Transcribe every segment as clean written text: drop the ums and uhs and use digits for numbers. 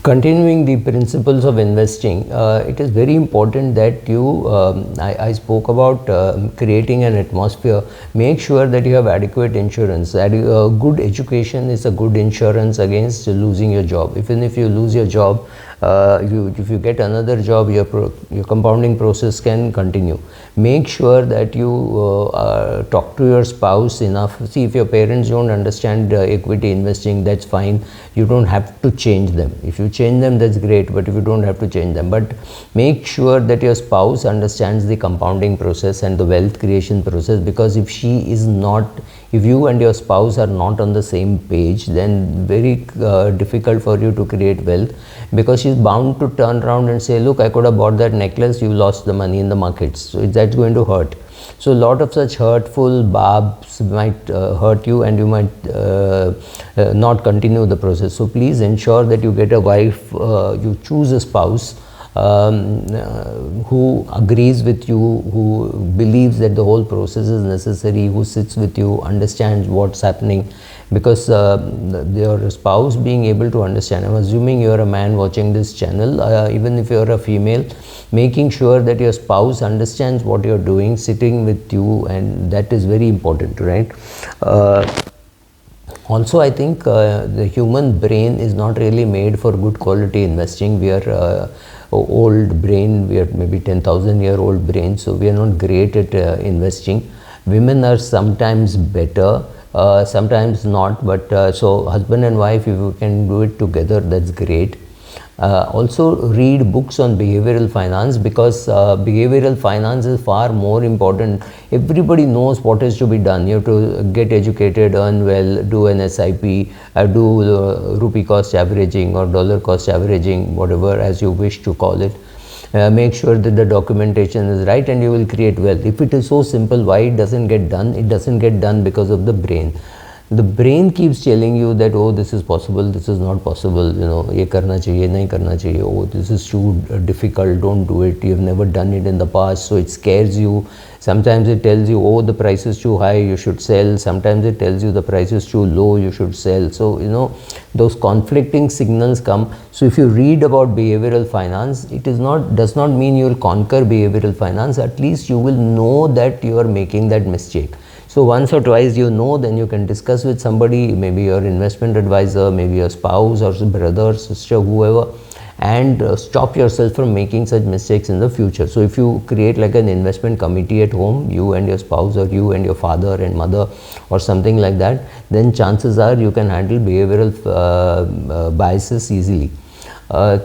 Continuing the principles of investing, it is very important that you, I spoke about creating an atmosphere. Make sure that you have adequate insurance. Good education is a good insurance against losing your job. Even if you lose your job, if you get another job, your compounding process can continue. Make sure that you talk to your spouse enough. See, if your parents don't understand equity investing, that's fine. You don't have to change them. If you change them, that's great, but if you don't have to change them, but make sure that your spouse understands the compounding process and the wealth creation process, because if you and your spouse are not on the same page, then very difficult for you to create wealth, because she's bound to turn around and say, look, I could have bought that necklace, you lost the money in the markets, so that's going to hurt. So a lot of such hurtful barbs might hurt you, and you might not continue the process. So please ensure that you get a wife, you choose a spouse who agrees with you, who believes that the whole process is necessary, who sits with you, understands what's happening, because your spouse being able to understand, I'm assuming you're a man watching this channel, even if you're a female, making sure that your spouse understands what you're doing, sitting with you, and that is very important, right? Also, I think the human brain is not really made for good quality investing. We are old brain, we are maybe 10,000-year-old brain, so we are not great at investing. Women are sometimes better, sometimes not, but so husband and wife, if you can do it together, that's great. Also read books on behavioral finance, because behavioral finance is far more important. Everybody knows what is to be done. You have to get educated, earn well, do an SIP, do rupee cost averaging or dollar cost averaging, whatever as you wish to call it. Make sure that the documentation is right, and you will create wealth. If it is so simple, why it doesn't get done? It doesn't get done because of the brain. The brain keeps telling you that, oh, this is possible, this is not possible, you know, ye karna chahiye, nahi karna chahiye, oh, this is too difficult, don't do it, you have never done it in the past, so it scares you. Sometimes it tells you, oh, the price is too high, you should sell. Sometimes it tells you the price is too low, you should sell. So, you know, those conflicting signals come. So if you read about behavioral finance, it does not mean you will conquer behavioral finance. At least you will know that you are making that mistake. So once or twice you know, then you can discuss with somebody, maybe your investment advisor, maybe your spouse or brother, sister, whoever, and stop yourself from making such mistakes in the future. So if you create like an investment committee at home, you and your spouse, or you and your father and mother, or something like that, then chances are you can handle behavioral biases easily.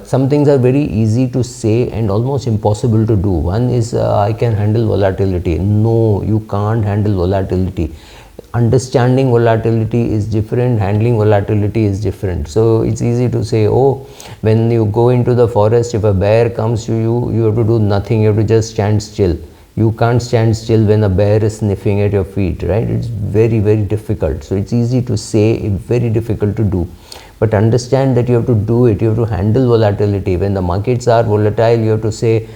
Some things are very easy to say and almost impossible to do. One is, I can handle volatility. No, you can't handle volatility. Understanding volatility is different, handling volatility is different. So it's easy to say, oh, when you go into the forest, if a bear comes to you, you have to do nothing, you have to just stand still. You can't stand still when a bear is sniffing at your feet, right? It's very, very difficult. So it's easy to say, very difficult to do. But understand that you have to do it, you have to handle volatility. When the markets are volatile, you have to say,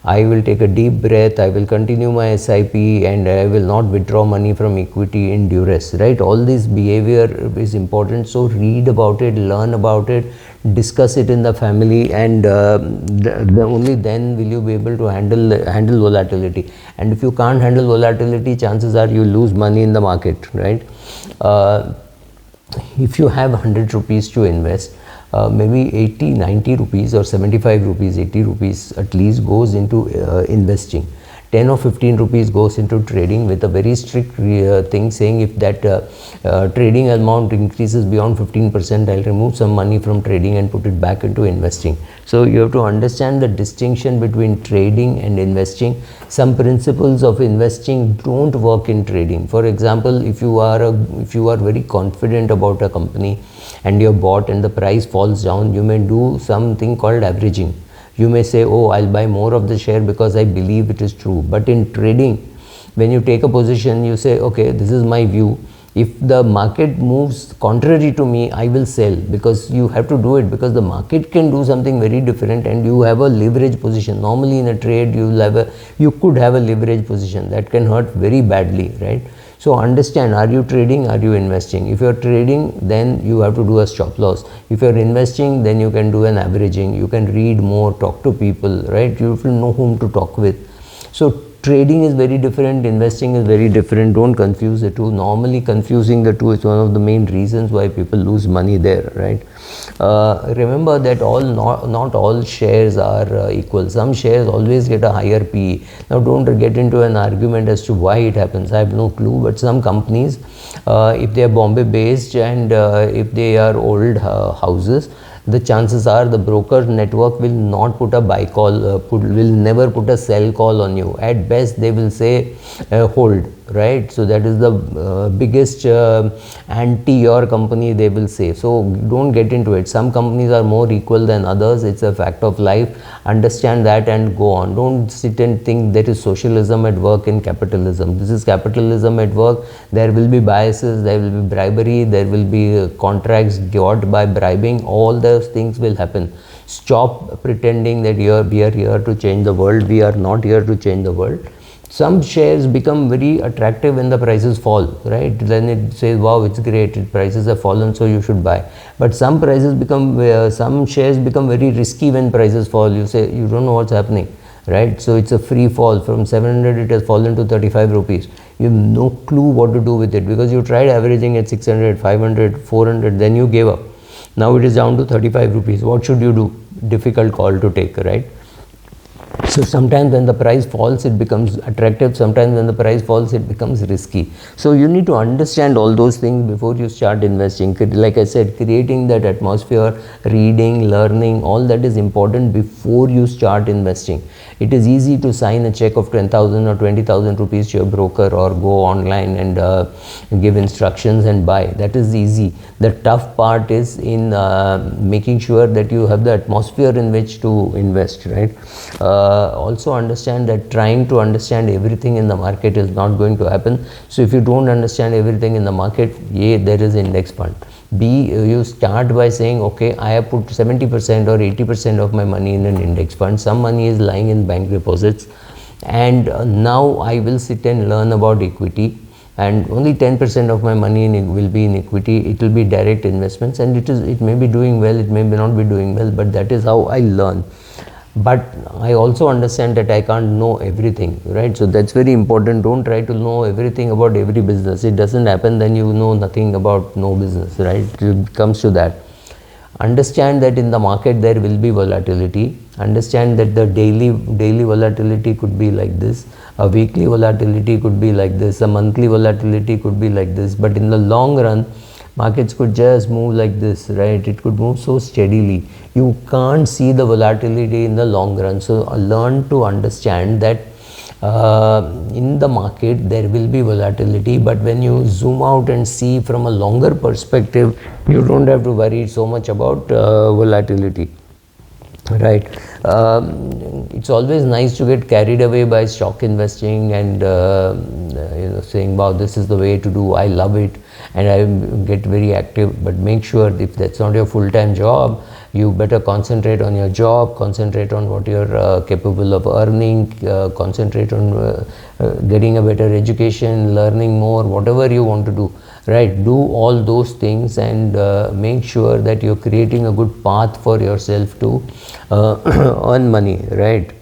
I will take a deep breath, I will continue my SIP, and I will not withdraw money from equity in duress, right? All this behavior is important. So read about it, learn about it, discuss it in the family, and only then will you be able to handle volatility. And if you can't handle volatility, chances are you lose money in the market, right? If you have 100 rupees to invest, maybe 80, 90 rupees or 75 rupees, 80 rupees at least goes into investing. 10 or 15 rupees goes into trading, with a very strict thing saying, if that trading amount increases beyond 15%, I'll remove some money from trading and put it back into investing. So you have to understand the distinction between trading and investing. Some principles of investing don't work in trading. For example, if you are very confident about a company and you're bought and the price falls down, you may do something called averaging. You may say, oh, I'll buy more of the share because I believe it is true. But in trading, when you take a position, you say, okay, this is my view. If the market moves contrary to me, I will sell, because you have to do it, because the market can do something very different and you have a leverage position. Normally in a trade, you could have a leverage position that can hurt very badly, right? So understand, are you trading, are you investing? If you're trading, then you have to do a stop loss. If you're investing, then you can do an averaging, you can read more, talk to people, right? You will know whom to talk with. So trading is very different, investing is very different. Don't confuse the two. Normally confusing the two is one of the main reasons why people lose money there, right? Remember that not all shares are equal. Some shares always get a higher PE. Now don't get into an argument as to why it happens. I have no clue, but some companies, if they are Bombay based and if they are old houses, the chances are the broker network will not put a buy call, will never put a sell call on you. At best they will say hold, right? So that is the biggest anti your company, they will say. So don't get into it. Some companies are more equal than others. It's a fact of life. Understand that and go on. Don't sit and think there is socialism at work in capitalism. This is capitalism at work. There will be biases, there will be bribery, there will be contracts got by bribing. All those things will happen. Stop pretending that we are here to change the world. We are not here to change the world. Some shares become very attractive when the prices fall, right? Then it says, wow, it's great, prices have fallen, so you should buy. But some prices become, some shares become very risky when prices fall. You say, you don't know what's happening, right? So it's a free fall. From 700 it has fallen to 35 rupees. You have no clue what to do with it, because you tried averaging at 600, 500, 400, then you gave up. Now it is down to 35 rupees. What should you do? Difficult call to take, right? So sometimes when the price falls, it becomes attractive. Sometimes when the price falls, it becomes risky. So you need to understand all those things before you start investing. Like I said, creating that atmosphere, reading, learning, all that is important before you start investing. It is easy to sign a check of 10,000 or 20,000 rupees to your broker, or go online and give instructions and buy. That is easy. The tough part is in making sure that you have the atmosphere in which to invest, right? Also understand that trying to understand everything in the market is not going to happen. So if you don't understand everything in the market, A, there is index fund. B, you start by saying, okay, I have put 70% or 80% of my money in an index fund. Some money is lying in bank deposits, and now I will sit and learn about equity, and only 10% of my money will be in equity. It will be direct investments, and it may be doing well, it may not be doing well, but that is how I learn. But I also understand that I can't know everything, right? So that's very important. Don't try to know everything about every business. It doesn't happen. Then you know nothing about no business, right? It comes to that. Understand that in the market there will be volatility. Understand that the daily volatility could be like this, a weekly volatility could be like this, a monthly volatility could be like this. But in the long run, markets could just move like this, right? It could move so steadily. You can't see the volatility in the long run. So learn to understand that in the market there will be volatility, but when you zoom out and see from a longer perspective, you don't have to worry so much about volatility, right? It's always nice to get carried away by stock investing and saying, wow, this is the way to do, I love it, and I get very active. But make sure, if that's not your full-time job, you better concentrate on your job, concentrate on what you're capable of earning, concentrate on getting a better education, learning more, whatever you want to do, right? Do all those things, and make sure that you're creating a good path for yourself to earn money, right?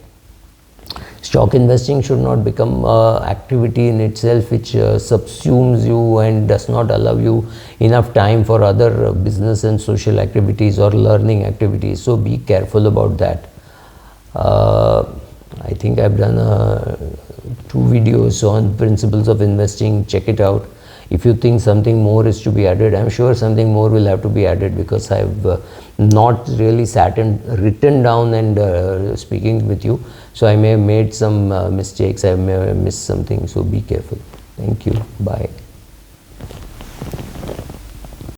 Stock investing should not become activity in itself which subsumes you and does not allow you enough time for other business and social activities or learning activities. So be careful about that. I think I've done 2 videos on principles of investing. Check it out. If you think something more is to be added, I'm sure something more will have to be added, because I've not really sat and written down and speaking with you. So I may have made some mistakes, I may have missed something. So be careful. Thank you. Bye.